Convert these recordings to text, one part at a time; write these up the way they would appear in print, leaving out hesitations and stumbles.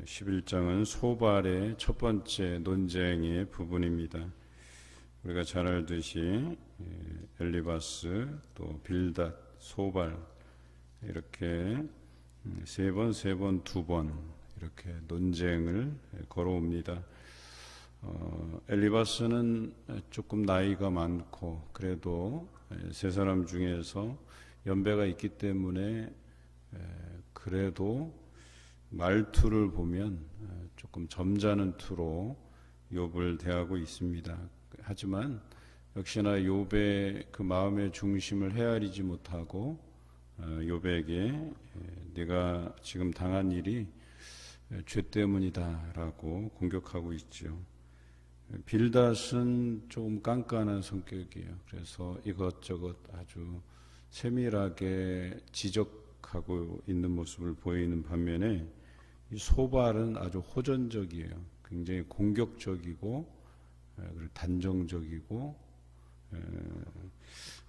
11장은 소발의 첫 번째 논쟁의 부분입니다. 우리가 잘 알듯이 엘리바스, 또 빌닷, 소발 이렇게 세 번, 두 번 이렇게 논쟁을 걸어옵니다. 엘리바스는 조금 나이가 많고 그래도 세 사람 중에서 연배가 있기 때문에 그래도 말투를 보면 조금 점잖은 투로 욥을 대하고 있습니다. 하지만 역시나 욥의 그 마음의 중심을 헤아리지 못하고 욥에게 네가 지금 당한 일이 죄 때문이다라고 공격하고 있죠. 빌닷은 조금 깐깐한 성격이에요. 그래서 이것저것 아주 세밀하게 지적하고 있는 모습을 보이는 반면에 이 소발은 아주 호전적이에요. 굉장히 공격적이고 단정적이고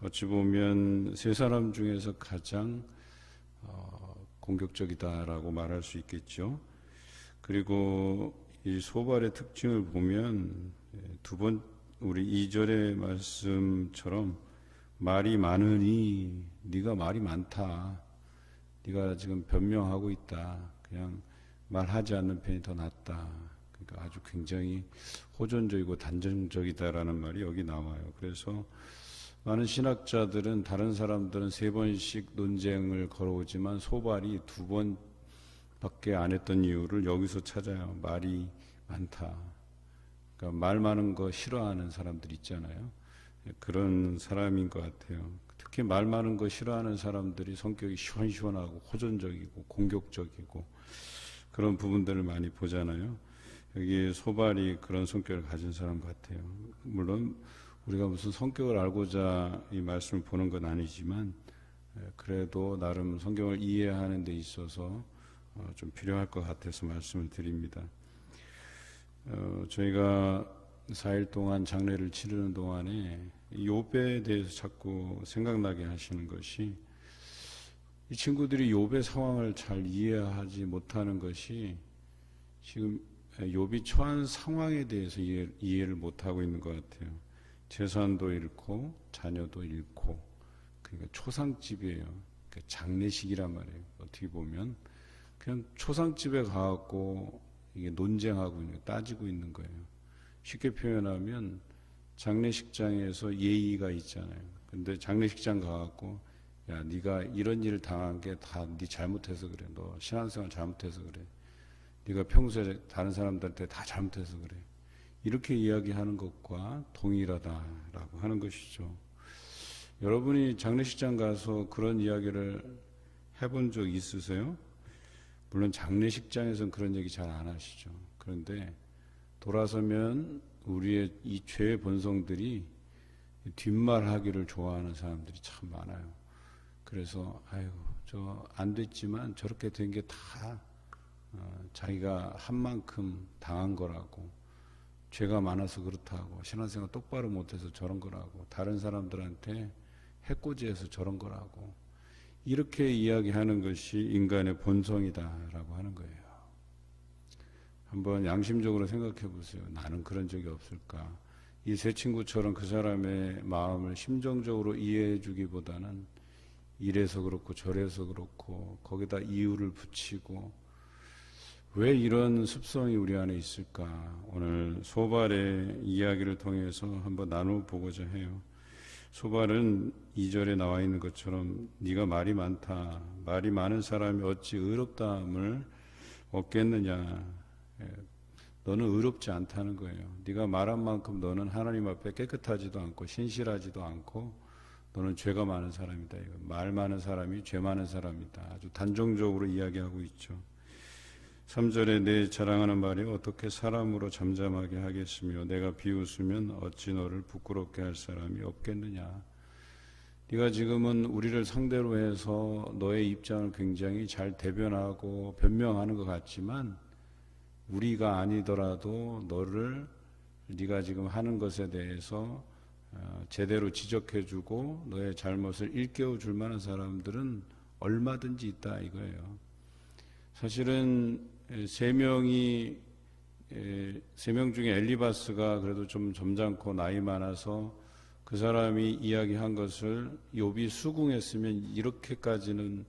어찌 보면 세 사람 중에서 가장 공격적이다라고 말할 수 있겠죠. 그리고 이 소발의 특징을 보면 우리 2절의 말씀처럼 말이 많으니 네가 말이 많다. 네가 지금 변명하고 있다. 그냥 말하지 않는 편이 더 낫다. 그러니까 아주 굉장히 호전적이고 단정적이다라는 말이 여기 나와요. 그래서 많은 신학자들은 다른 사람들은 3번씩 논쟁을 걸어오지만 소발이 2번밖에 안 했던 이유를 여기서 찾아요. 말이 많다. 그러니까 말 많은 거 싫어하는 사람들 있잖아요. 그런 사람인 것 같아요. 특히 말 많은 거 싫어하는 사람들이 성격이 시원시원하고 호전적이고 공격적이고 그런 부분들을 많이 보잖아요. 여기 소발이 그런 성격을 가진 사람 같아요. 물론 우리가 무슨 성격을 알고자 이 말씀을 보는 건 아니지만 그래도 나름 성경을 이해하는 데 있어서 좀 필요할 것 같아서 말씀을 드립니다. 저희가 4일 동안 장례를 치르는 동안에 욥에 대해서 자꾸 생각나게 하시는 것이 이 친구들이 욥의 상황을 잘 이해하지 못하는 것이 지금 욥이 처한 상황에 대해서 이해를 못하고 있는 것 같아요. 재산도 잃고 자녀도 잃고 그러니까 초상집이에요. 그러니까 장례식이란 말이에요. 어떻게 보면 그냥 초상집에 가갖고 이게 논쟁하고 있는, 따지고 있는 거예요. 쉽게 표현하면 장례식장에서 예의가 있잖아요. 근데 장례식장 가갖고 야, 네가 이런 일을 당한 게 다 네 잘못해서 그래. 너 신앙생활 잘못해서 그래. 네가 평소에 다른 사람들한테 다 잘못해서 그래. 이렇게 이야기하는 것과 동일하다라고 하는 것이죠. 여러분이 장례식장 가서 그런 이야기를 해본 적 있으세요? 물론 장례식장에서는 그런 얘기 잘 안 하시죠. 그런데 돌아서면 우리의 이 죄의 본성들이 뒷말하기를 좋아하는 사람들이 참 많아요. 그래서 아이고 저 안 됐지만 저렇게 된 게 다 자기가 한 만큼 당한 거라고, 죄가 많아서 그렇다고, 신앙생활 똑바로 못해서 저런 거라고, 다른 사람들한테 해코지해서 저런 거라고 이렇게 이야기하는 것이 인간의 본성이다라고 하는 거예요. 한번 양심적으로 생각해 보세요. 나는 그런 적이 없을까? 이 세 친구처럼 그 사람의 마음을 심정적으로 이해해 주기보다는 이래서 그렇고 저래서 그렇고 거기다 이유를 붙이고 왜 이런 습성이 우리 안에 있을까? 오늘 소발의 이야기를 통해서 한번 나눠보고자 해요. 소발은 2절에 나와 있는 것처럼 네가 말이 많다. 말이 많은 사람이 어찌 의롭다함을 얻겠느냐. 너는 의롭지 않다는 거예요. 네가 말한 만큼 너는 하나님 앞에 깨끗하지도 않고 신실하지도 않고 너는 죄가 많은 사람이다. 말 많은 사람이 죄 많은 사람이다. 아주 단정적으로 이야기하고 있죠. 3절에 내 자랑하는 말이 어떻게 사람으로 잠잠하게 하겠으며 내가 비웃으면 어찌 너를 부끄럽게 할 사람이 없겠느냐. 네가 지금은 우리를 상대로 해서 너의 입장을 굉장히 잘 대변하고 변명하는 것 같지만 우리가 아니더라도 너를 네가 지금 하는 것에 대해서 제대로 지적해주고 너의 잘못을 일깨워줄 만한 사람들은 얼마든지 있다 이거예요. 사실은 세 명 중에 엘리바스가 그래도 좀 점잖고 나이 많아서 그 사람이 이야기한 것을 욥이 수긍했으면 이렇게까지는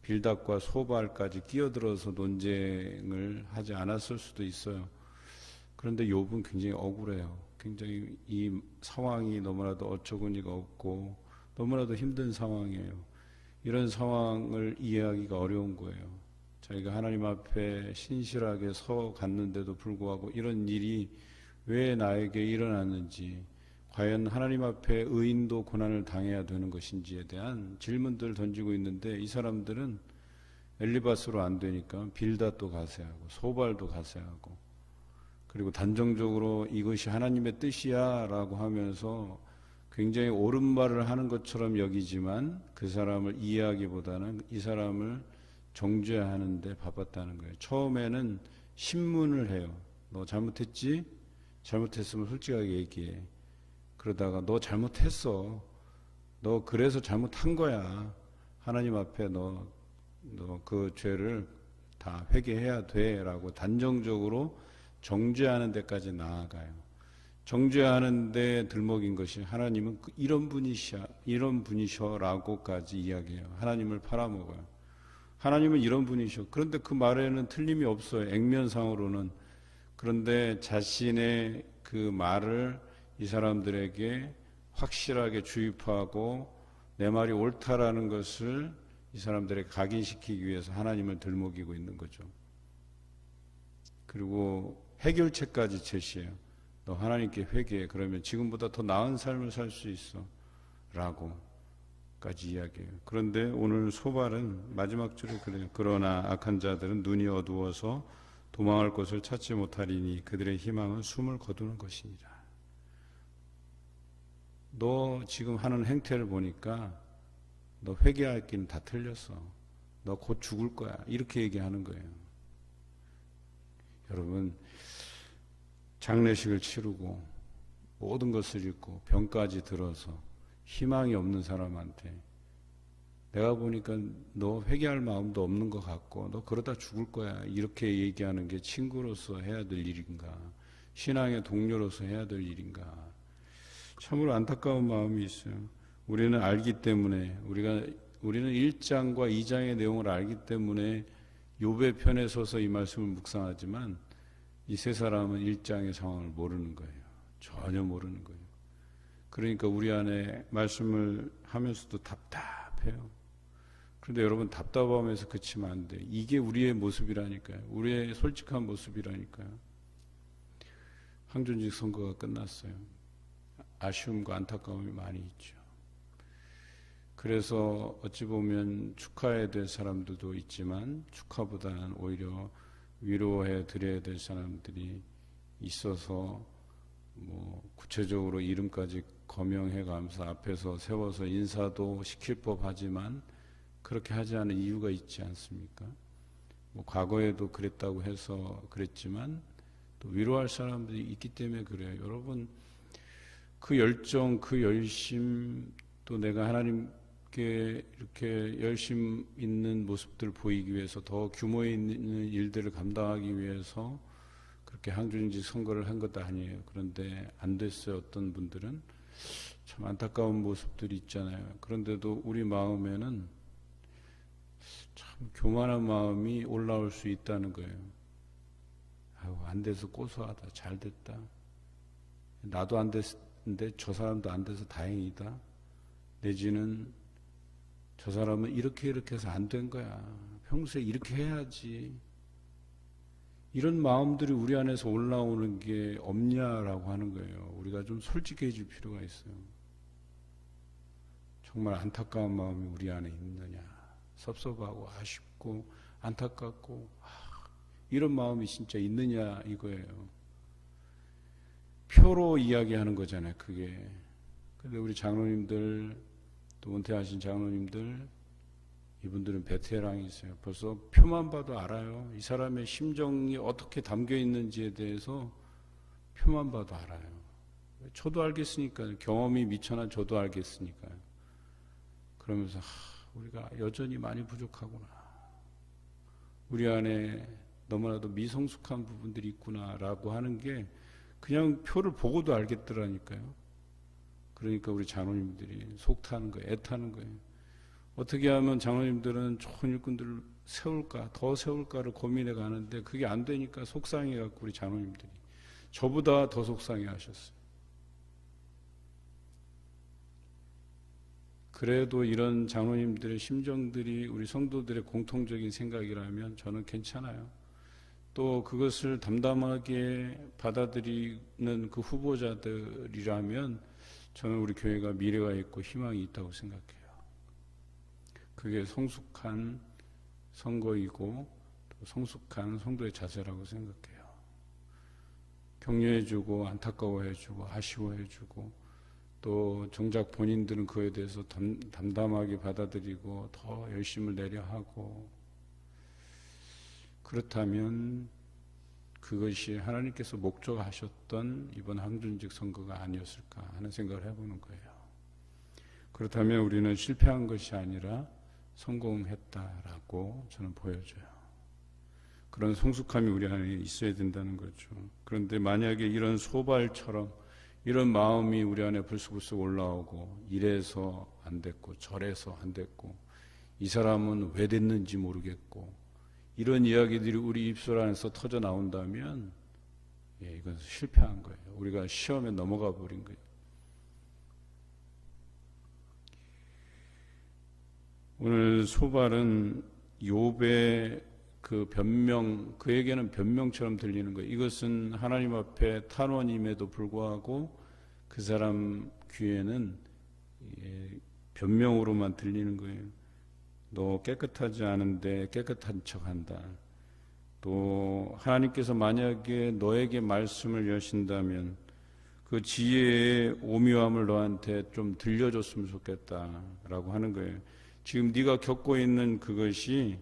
빌닷과 소발까지 끼어들어서 논쟁을 하지 않았을 수도 있어요. 그런데 욥은 굉장히 억울해요. 굉장히 이 상황이 너무나도 어처구니가 없고 너무나도 힘든 상황이에요. 이런 상황을 이해하기가 어려운 거예요. 자기가 하나님 앞에 신실하게 서 갔는데도 불구하고 이런 일이 왜 나에게 일어났는지, 과연 하나님 앞에 의인도 고난을 당해야 되는 것인지에 대한 질문들을 던지고 있는데, 이 사람들은 엘리바스로 안 되니까 빌닷도 가세하고 소발도 가세하고, 그리고 단정적으로 이것이 하나님의 뜻이야 라고 하면서 굉장히 옳은 말을 하는 것처럼 여기지만 그 사람을 이해하기보다는 이 사람을 정죄하는데 바빴다는 거예요. 처음에는 신문을 해요. 너 잘못했지? 잘못했으면 솔직하게 얘기해. 그러다가 너 잘못했어. 너 그래서 잘못한 거야. 하나님 앞에 너 그 죄를 다 회개해야 돼 라고 단정적으로 정죄하는 데까지 나아가요. 정죄하는 데 들먹인 것이 하나님은 이런 분이셔 라고까지 이야기해요. 하나님을 팔아먹어요. 하나님은 이런 분이셔. 그런데 그 말에는 틀림이 없어요. 액면상으로는. 그런데 자신의 그 말을 이 사람들에게 확실하게 주입하고 내 말이 옳다라는 것을 이 사람들에게 각인시키기 위해서 하나님을 들먹이고 있는 거죠. 그리고 해결책까지 제시해요. 너 하나님께 회개해. 그러면 지금보다 더 나은 삶을 살 수 있어 라고까지 이야기해요. 그런데 오늘 소발은 마지막 줄에 그래요. 그러나 악한 자들은 눈이 어두워서 도망할 곳을 찾지 못하리니 그들의 희망은 숨을 거두는 것이니라. 너 지금 하는 행태를 보니까 너 회개할 길은 다 틀렸어. 너 곧 죽을 거야. 이렇게 얘기하는 거예요. 여러분, 장례식을 치르고 모든 것을 잃고 병까지 들어서 희망이 없는 사람한테 내가 보니까 너 회개할 마음도 없는 것 같고 너 그러다 죽을 거야. 이렇게 얘기하는 게 친구로서 해야 될 일인가? 신앙의 동료로서 해야 될 일인가? 참으로 안타까운 마음이 있어요. 우리는 알기 때문에 우리는 1장과 2장의 내용을 알기 때문에 욥의 편에 서서 이 말씀을 묵상하지만 이 세 사람은 1장의 상황을 모르는 거예요. 전혀 모르는 거예요. 그러니까 우리 안에 말씀을 하면서도 답답해요. 그런데 여러분, 답답함에서 그치면 안 돼요. 이게 우리의 모습이라니까요. 우리의 솔직한 모습이라니까요. 항존직 선거가 끝났어요. 아쉬움과 안타까움이 많이 있죠. 그래서 어찌 보면 축하해야 될 사람들도 있지만 축하보다는 오히려 위로해 드려야 될 사람들이 있어서 구체적으로 이름까지 거명해 가면서 앞에서 세워서 인사도 시킬 법하지만 그렇게 하지 않은 이유가 있지 않습니까? 과거에도 그랬다고 해서 그랬지만 또 위로할 사람들이 있기 때문에 그래요. 여러분, 그 열정, 그 열심, 또 내가 하나님께 이렇게 열심 있는 모습들을 보이기 위해서 더 규모 있는 일들을 감당하기 위해서 그렇게 항존직 선거를 한 것도 아니에요. 그런데 안 됐어요. 어떤 분들은 참 안타까운 모습들이 있잖아요. 그런데도 우리 마음에는 참 교만한 마음이 올라올 수 있다는 거예요. 아유, 안 돼서 고소하다. 잘 됐다. 나도 안 됐는데 저 사람도 안 돼서 다행이다. 내지는 저 사람은 이렇게 해서 안 된 거야. 평소에 이렇게 해야지. 이런 마음들이 우리 안에서 올라오는 게 없냐라고 하는 거예요. 우리가 좀 솔직해질 필요가 있어요. 정말 안타까운 마음이 우리 안에 있느냐. 섭섭하고 아쉽고 안타깝고 이런 마음이 진짜 있느냐 이거예요. 표로 이야기하는 거잖아요. 그게. 근데 우리 장로님들 또 은퇴하신 장로님들 이분들은 베테랑이 있어요. 벌써 표만 봐도 알아요. 이 사람의 심정이 어떻게 담겨 있는지에 대해서 표만 봐도 알아요. 저도 알겠으니까요. 경험이 미천한 저도 알겠으니까요. 그러면서 우리가 여전히 많이 부족하구나. 우리 안에 너무나도 미성숙한 부분들이 있구나라고 하는 게 그냥 표를 보고도 알겠더라니까요. 그러니까 우리 장로님들이 속 타는 거예요. 애 타는 거예요. 어떻게 하면 장로님들은 좋은 일꾼들을 세울까, 더 세울까를 고민해 가는데 그게 안 되니까 속상해 갖고 우리 장로님들이 저보다 더 속상해 하셨어요. 그래도 이런 장로님들의 심정들이 우리 성도들의 공통적인 생각이라면 저는 괜찮아요. 또 그것을 담담하게 받아들이는 그 후보자들이라면 저는 우리 교회가 미래가 있고 희망이 있다고 생각해요. 그게 성숙한 선거이고 또 성숙한 성도의 자세라고 생각해요. 격려해주고 안타까워해주고 아쉬워해주고 또 정작 본인들은 그에 대해서 담담하게 받아들이고 더 열심을 내려 하고, 그렇다면 그것이 하나님께서 목적하셨던 이번 항준직 선거가 아니었을까 하는 생각을 해보는 거예요. 그렇다면 우리는 실패한 것이 아니라 성공했다라고 저는 보여져요. 그런 성숙함이 우리 안에 있어야 된다는 거죠. 그런데 만약에 이런 소발처럼 이런 마음이 우리 안에 불쑥불쑥 올라오고 이래서 안 됐고 저래서 안 됐고 이 사람은 왜 됐는지 모르겠고 이런 이야기들이 우리 입술 안에서 터져 나온다면 이건 실패한 거예요. 우리가 시험에 넘어가 버린 거예요. 오늘 소발은 욥의 그 변명, 그에게는 변명처럼 들리는 거예요. 이것은 하나님 앞에 탄원임에도 불구하고 그 사람 귀에는 변명으로만 들리는 거예요. 너 깨끗하지 않은데 깨끗한 척한다. 또 하나님께서 만약에 너에게 말씀을 여신다면 그 지혜의 오묘함을 너한테 좀 들려줬으면 좋겠다라고 하는 거예요. 지금 네가 겪고 있는 그것이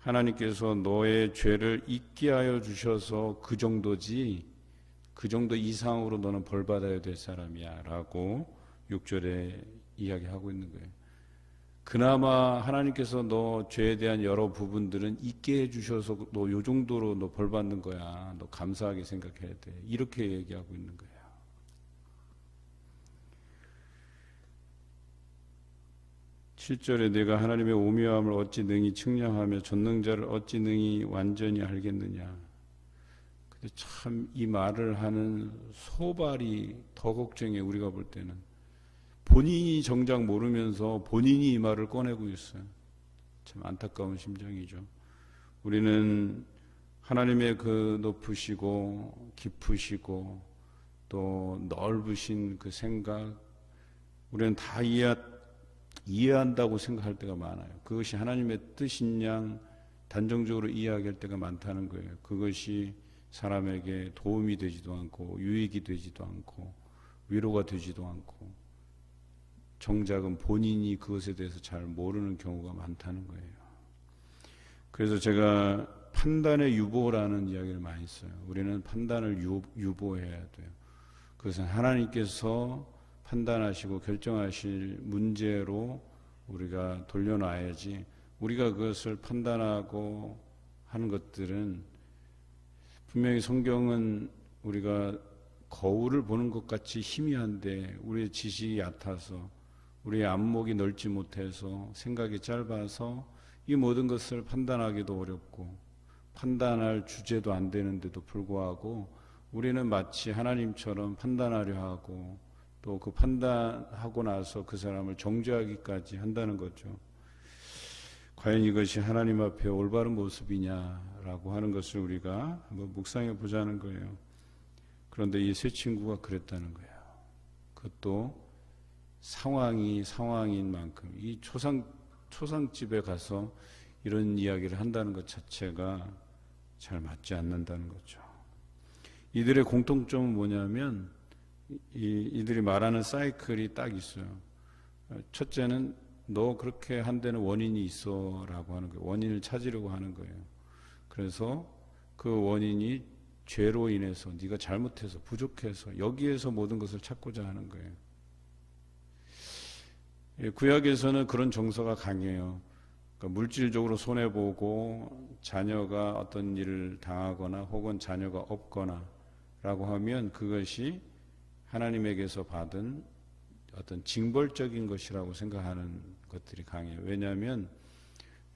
하나님께서 너의 죄를 잊게 하여 주셔서 그 정도지 그 정도 이상으로 너는 벌 받아야 될 사람이야 라고 6절에 이야기하고 있는 거예요. 그나마 하나님께서 너 죄에 대한 여러 부분들은 잊게 해주셔서 너 요 정도로 너 벌 받는 거야. 너 감사하게 생각해야 돼. 이렇게 얘기하고 있는 거예요. 칠절에 내가 하나님의 오묘함을 어찌 능히 측량하며 전능자를 어찌 능히 완전히 알겠느냐. 근데 참 이 말을 하는 소발이 더 걱정해. 우리가 볼 때는 본인이 정작 모르면서 본인이 이 말을 꺼내고 있어요. 참 안타까운 심정이죠. 우리는 하나님의 그 높으시고 깊으시고 또 넓으신 그 생각 우리는 다 이해한다고 생각할 때가 많아요. 그것이 하나님의 뜻인 양 단정적으로 이해할 때가 많다는 거예요. 그것이 사람에게 도움이 되지도 않고 유익이 되지도 않고 위로가 되지도 않고 정작은 본인이 그것에 대해서 잘 모르는 경우가 많다는 거예요. 그래서 제가 판단의 유보라는 이야기를 많이 써요. 우리는 판단을 유보해야 돼요. 그것은 하나님께서 판단하시고 결정하실 문제로 우리가 돌려놔야지 우리가 그것을 판단하고 하는 것들은 분명히 성경은 우리가 거울을 보는 것 같이 희미한데 우리의 지식이 얕아서 우리의 안목이 넓지 못해서 생각이 짧아서 이 모든 것을 판단하기도 어렵고 판단할 주제도 안 되는데도 불구하고 우리는 마치 하나님처럼 판단하려 하고 또 그 판단하고 나서 그 사람을 정죄하기까지 한다는 거죠. 과연 이것이 하나님 앞에 올바른 모습이냐라고 하는 것을 우리가 한번 묵상해 보자는 거예요. 그런데 이 세 친구가 그랬다는 거예요. 그것도 상황인 만큼 이 초상집에 가서 이런 이야기를 한다는 것 자체가 잘 맞지 않는다는 거죠. 이들의 공통점은 뭐냐면 이들이 말하는 사이클이 딱 있어요. 첫째는 너 그렇게 한 데는 원인이 있어 라고 하는 거예요. 원인을 찾으려고 하는 거예요. 그래서 그 원인이 죄로 인해서 네가 잘못해서 부족해서 여기에서 모든 것을 찾고자 하는 거예요. 구약에서는 그런 정서가 강해요. 그러니까 물질적으로 손해보고 자녀가 어떤 일을 당하거나 혹은 자녀가 없거나 라고 하면 그것이 하나님에게서 받은 어떤 징벌적인 것이라고 생각하는 것들이 강해요. 왜냐하면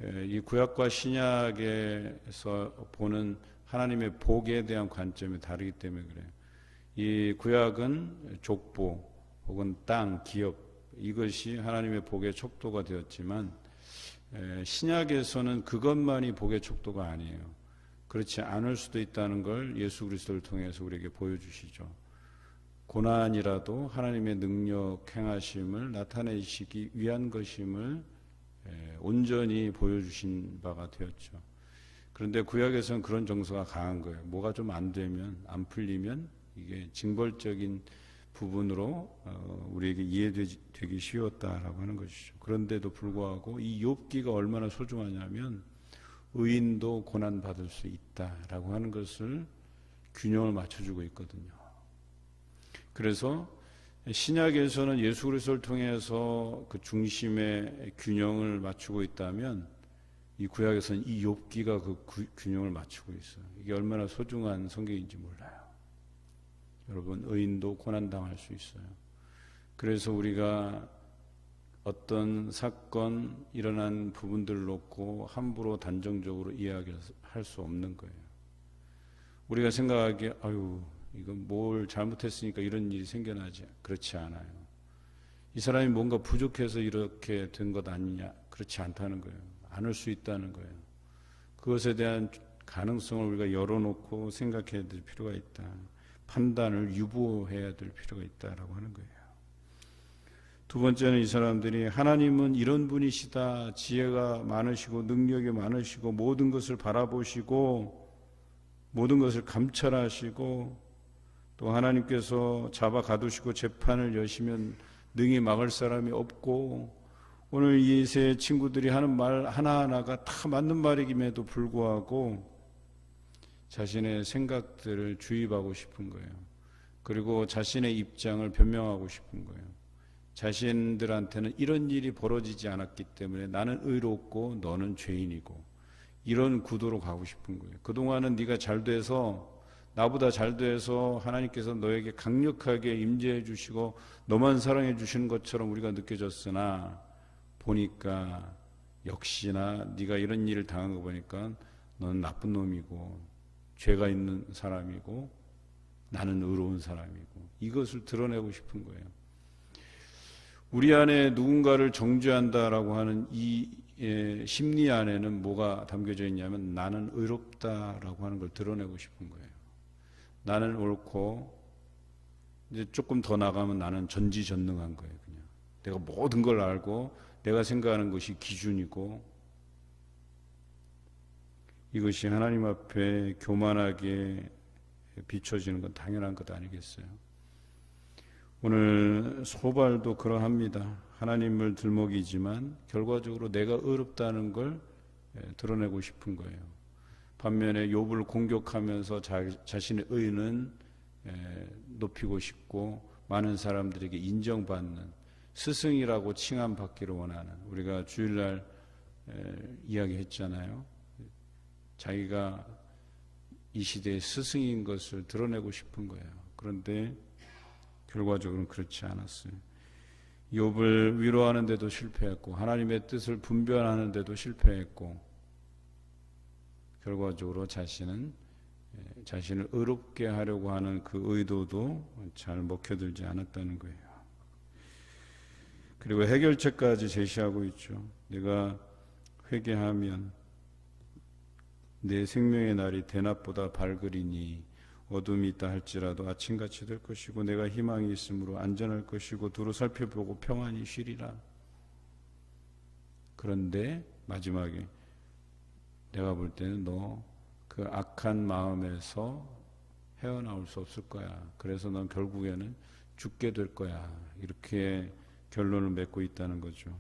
이 구약과 신약에서 보는 하나님의 복에 대한 관점이 다르기 때문에 그래요. 이 구약은 족보 혹은 땅, 기업 이것이 하나님의 복의 척도가 되었지만 신약에서는 그것만이 복의 척도가 아니에요. 그렇지 않을 수도 있다는 걸 예수 그리스도를 통해서 우리에게 보여주시죠. 고난이라도 하나님의 능력 행하심을 나타내시기 위한 것임을 온전히 보여주신 바가 되었죠. 그런데 구약에서는 그런 정서가 강한 거예요. 뭐가 좀 안 되면, 안 풀리면 이게 징벌적인 부분으로 우리에게 이해되기 쉬웠다라고 하는 것이죠. 그런데도 불구하고 이 욥기가 얼마나 소중하냐면 의인도 고난받을 수 있다라고 하는 것을 균형을 맞춰주고 있거든요. 그래서 신약에서는 예수 그리스도를 통해서 그 중심의 균형을 맞추고 있다면 이 구약에서는 이 욥기가 그 균형을 맞추고 있어요. 이게 얼마나 소중한 성경인지 몰라요. 여러분, 의인도 고난당할 수 있어요. 그래서 우리가 어떤 사건 일어난 부분들을 놓고 함부로 단정적으로 이야기할 수 없는 거예요. 우리가 생각하기에 아유 이건 뭘 잘못했으니까 이런 일이 생겨나지. 그렇지 않아요. 이 사람이 뭔가 부족해서 이렇게 된 것 아니냐. 그렇지 않다는 거예요. 않을 수 있다는 거예요. 그것에 대한 가능성을 우리가 열어놓고 생각해야 될 필요가 있다. 판단을 유보해야 될 필요가 있다라고 하는 거예요. 두 번째는 이 사람들이 하나님은 이런 분이시다. 지혜가 많으시고 능력이 많으시고 모든 것을 바라보시고 모든 것을 감찰하시고 또 하나님께서 잡아 가두시고 재판을 여시면 능히 막을 사람이 없고 오늘 이 세 친구들이 하는 말 하나하나가 다 맞는 말임에도 불구하고 자신의 생각들을 주입하고 싶은 거예요. 그리고 자신의 입장을 변명하고 싶은 거예요. 자신들한테는 이런 일이 벌어지지 않았기 때문에 나는 의롭고 너는 죄인이고 이런 구도로 가고 싶은 거예요. 그동안은 네가 잘 돼서 나보다 잘 돼서 하나님께서 너에게 강력하게 임재해 주시고 너만 사랑해 주시는 것처럼 우리가 느껴졌으나 보니까 역시나 네가 이런 일을 당한 거 보니까 너는 나쁜 놈이고 죄가 있는 사람이고 나는 의로운 사람이고 이것을 드러내고 싶은 거예요. 우리 안에 누군가를 정죄한다라고 하는 이 심리 안에는 뭐가 담겨져 있냐면 나는 의롭다라고 하는 걸 드러내고 싶은 거예요. 나는 옳고 이제 조금 더 나가면 나는 전지전능한 거예요. 그냥 내가 모든 걸 알고 내가 생각하는 것이 기준이고 이것이 하나님 앞에 교만하게 비춰지는 건 당연한 것 아니겠어요? 오늘 소발도 그러합니다. 하나님을 들먹이지만 결과적으로 내가 의롭다는 걸 드러내고 싶은 거예요. 반면에 욥을 공격하면서 자신의 의는 높이고 싶고 많은 사람들에게 인정받는 스승이라고 칭함받기를 원하는 우리가 주일날 이야기했잖아요. 자기가 이 시대의 스승인 것을 드러내고 싶은 거예요. 그런데 결과적으로는 그렇지 않았어요. 욥을 위로하는 데도 실패했고 하나님의 뜻을 분별하는 데도 실패했고 결과적으로 자신을 의롭게 하려고 하는 그 의도도 잘 먹혀들지 않았다는 거예요. 그리고 해결책까지 제시하고 있죠. 내가 회개하면 내 생명의 날이 대낮보다 밝으리니 어둠이 있다 할지라도 아침같이 될 것이고 내가 희망이 있으므로 안전할 것이고 두루 살펴보고 평안히 쉬리라. 그런데 마지막에 내가 볼 때는 너 그 악한 마음에서 헤어나올 수 없을 거야. 그래서 넌 결국에는 죽게 될 거야. 이렇게 결론을 맺고 있다는 거죠.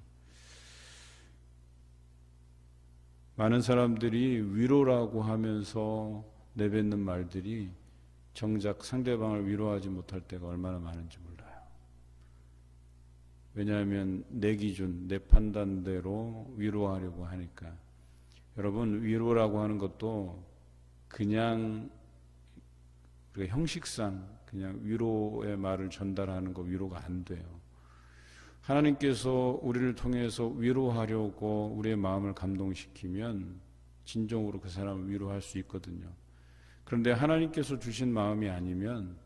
많은 사람들이 위로라고 하면서 내뱉는 말들이 정작 상대방을 위로하지 못할 때가 얼마나 많은지 몰라요. 왜냐하면 내 기준, 내 판단대로 위로하려고 하니까. 여러분, 위로라고 하는 것도 그냥 우리가 형식상 그냥 위로의 말을 전달하는 거 위로가 안 돼요. 하나님께서 우리를 통해서 위로하려고 우리의 마음을 감동시키면 진정으로 그 사람을 위로할 수 있거든요. 그런데 하나님께서 주신 마음이 아니면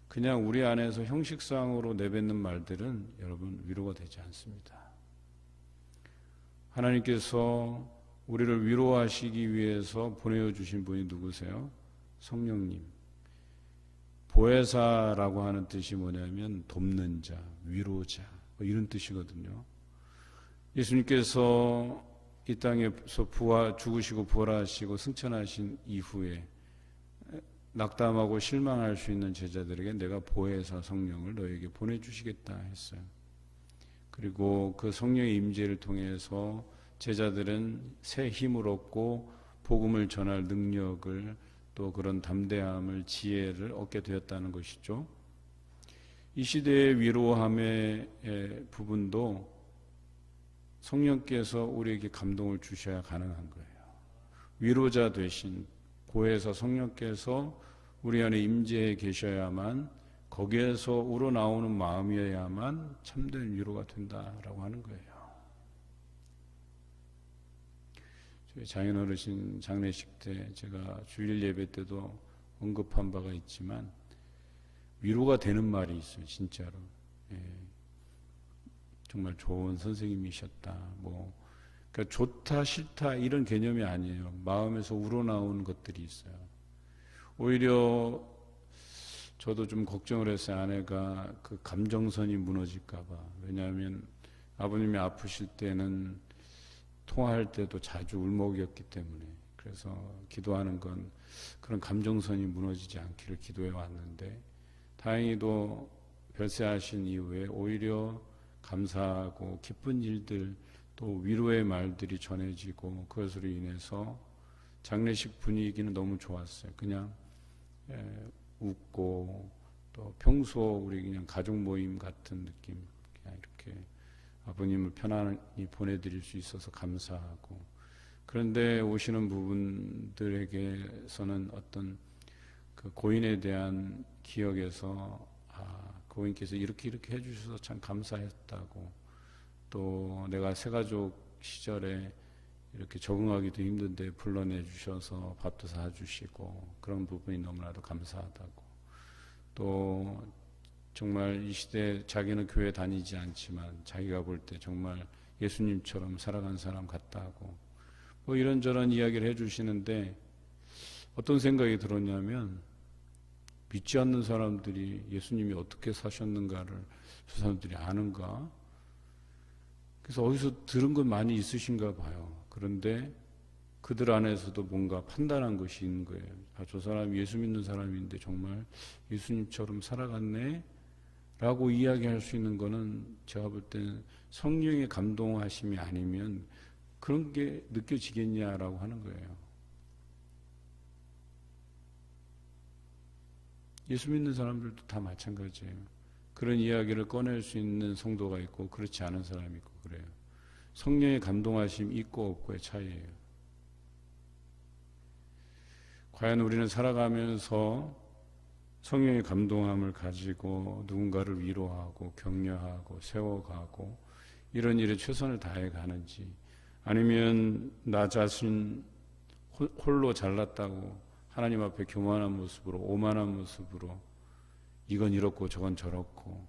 그냥 우리 안에서 형식상으로 내뱉는 말들은 여러분 위로가 되지 않습니다. 하나님께서 우리를 위로하시기 위해서 보내주신 분이 누구세요? 성령님. 보혜사라고 하는 뜻이 뭐냐면 돕는 자, 위로자 이런 뜻이거든요. 예수님께서 이 땅에서 죽으시고 부활하시고 승천하신 이후에 낙담하고 실망할 수 있는 제자들에게 내가 보혜사 성령을 너에게 보내주시겠다 했어요. 그리고 그 성령의 임재를 통해서 제자들은 새 힘을 얻고 복음을 전할 능력을 또 그런 담대함을 지혜를 얻게 되었다는 것이죠. 이 시대의 위로함의 부분도 성령께서 우리에게 감동을 주셔야 가능한 거예요. 위로자 되신 보혜사 성령께서 우리 안에 임재해 계셔야만 거기에서 우러나오는 마음이어야만 참된 위로가 된다라고 하는 거예요. 저희 장인어르신 장례식 때 제가 주일 예배 때도 언급한 바가 있지만 위로가 되는 말이 있어요. 진짜로. 정말 좋은 선생님이셨다. 그러니까 좋다 싫다 이런 개념이 아니에요. 마음에서 우러나오는 것들이 있어요. 오히려 저도 좀 걱정을 했어요. 아내가 그 감정선이 무너질까 봐. 왜냐하면 아버님이 아프실 때는 통화할 때도 자주 울먹였기 때문에 그래서 기도하는 건 그런 감정선이 무너지지 않기를 기도해 왔는데 다행히도 별세하신 이후에 오히려 감사하고 기쁜 일들 또 위로의 말들이 전해지고 그것으로 인해서 장례식 분위기는 너무 좋았어요. 그냥 웃고 또 평소 우리 그냥 가족 모임 같은 느낌 그냥 이렇게 아버님을 편안히 보내드릴 수 있어서 감사하고 그런데 오시는 부분들에게서는 어떤 그 고인에 대한 기억에서 고인께서 이렇게 해주셔서 참 감사했다고 또 내가 새가족 시절에 이렇게 적응하기도 힘든데 불러내 주셔서 밥도 사주시고 그런 부분이 너무나도 감사하다고 또 정말 이 시대에 자기는 교회 다니지 않지만 자기가 볼 때 정말 예수님처럼 살아간 사람 같다고 이런저런 이야기를 해주시는데 어떤 생각이 들었냐면 믿지 않는 사람들이 예수님이 어떻게 사셨는가를 저 사람들이 아는가? 그래서 어디서 들은 건 많이 있으신가 봐요. 그런데 그들 안에서도 뭔가 판단한 것이 있는 거예요. 저 사람 예수 믿는 사람인데 정말 예수님처럼 살아갔네? 라고 이야기할 수 있는 거는 제가 볼 때는 성령의 감동하심이 아니면 그런 게 느껴지겠냐라고 하는 거예요. 예수 믿는 사람들도 다 마찬가지예요. 그런 이야기를 꺼낼 수 있는 성도가 있고 그렇지 않은 사람이 있고 그래요. 성령의 감동하심 있고 없고의 차이예요. 과연 우리는 살아가면서 성령의 감동함을 가지고 누군가를 위로하고 격려하고 세워가고 이런 일에 최선을 다해 가는지 아니면 나 자신 홀로 잘났다고 하나님 앞에 교만한 모습으로 오만한 모습으로 이건 이렇고 저건 저렇고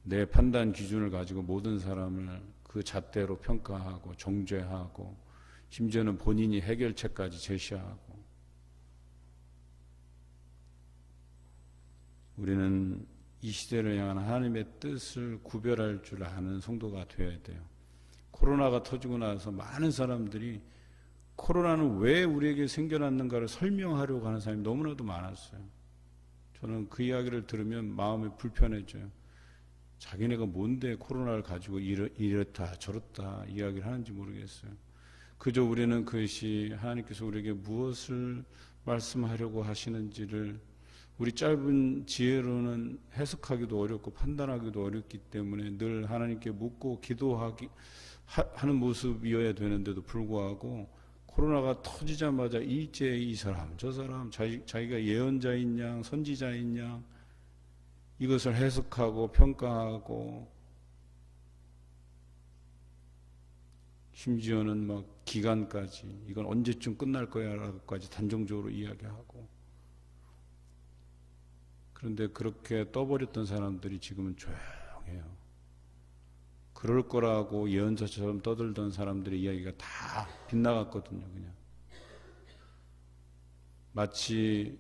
내 판단 기준을 가지고 모든 사람을 그 잣대로 평가하고 정죄하고 심지어는 본인이 해결책까지 제시하고 우리는 이 시대를 향한 하나님의 뜻을 구별할 줄 아는 성도가 되어야 돼요. 코로나가 터지고 나서 많은 사람들이 코로나는 왜 우리에게 생겨났는가를 설명하려고 하는 사람이 너무나도 많았어요. 저는 그 이야기를 들으면 마음이 불편해져요. 자기네가 뭔데 코로나를 가지고 이렇다 저렇다 이야기를 하는지 모르겠어요. 그저 우리는 그것이 하나님께서 우리에게 무엇을 말씀하려고 하시는지를 우리 짧은 지혜로는 해석하기도 어렵고 판단하기도 어렵기 때문에 늘 하나님께 묻고 하는 모습이어야 되는데도 불구하고 코로나가 터지자마자 일제히 이 사람 저 사람 자기가 예언자인 양 선지자인 양 이것을 해석하고 평가하고 심지어는 막 기간까지 이건 언제쯤 끝날 거야 라고까지 단정적으로 이야기하고 그런데 그렇게 떠버렸던 사람들이 지금은 조용해요. 그럴 거라고 예언자처럼 떠들던 사람들의 이야기가 다 빗나갔거든요. 그냥 마치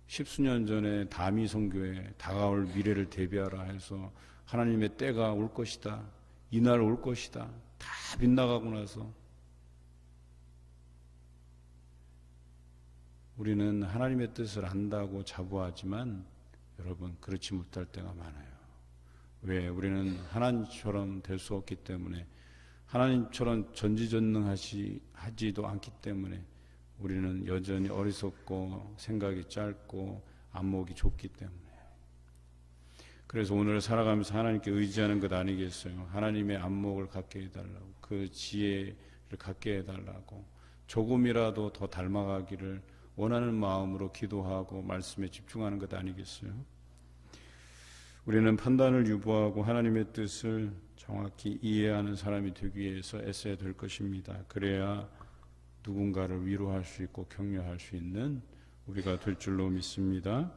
십수년 전에 다미 선교에 다가올 미래를 대비하라 해서 하나님의 때가 올 것이다. 이날 올 것이다. 다 빗나가고 나서 우리는 하나님의 뜻을 안다고 자부하지만 여러분 그렇지 못할 때가 많아요. 왜? 우리는 하나님처럼 될 수 없기 때문에 하나님처럼 전지전능하지도 않기 때문에 우리는 여전히 어리석고 생각이 짧고 안목이 좁기 때문에 그래서 오늘 살아가면서 하나님께 의지하는 것 아니겠어요? 하나님의 안목을 갖게 해달라고 그 지혜를 갖게 해달라고 조금이라도 더 닮아가기를 원하는 마음으로 기도하고 말씀에 집중하는 것 아니겠어요? 우리는 판단을 유보하고 하나님의 뜻을 정확히 이해하는 사람이 되기 위해서 애써야 될 것입니다. 그래야 누군가를 위로할 수 있고 격려할 수 있는 우리가 될 줄로 믿습니다.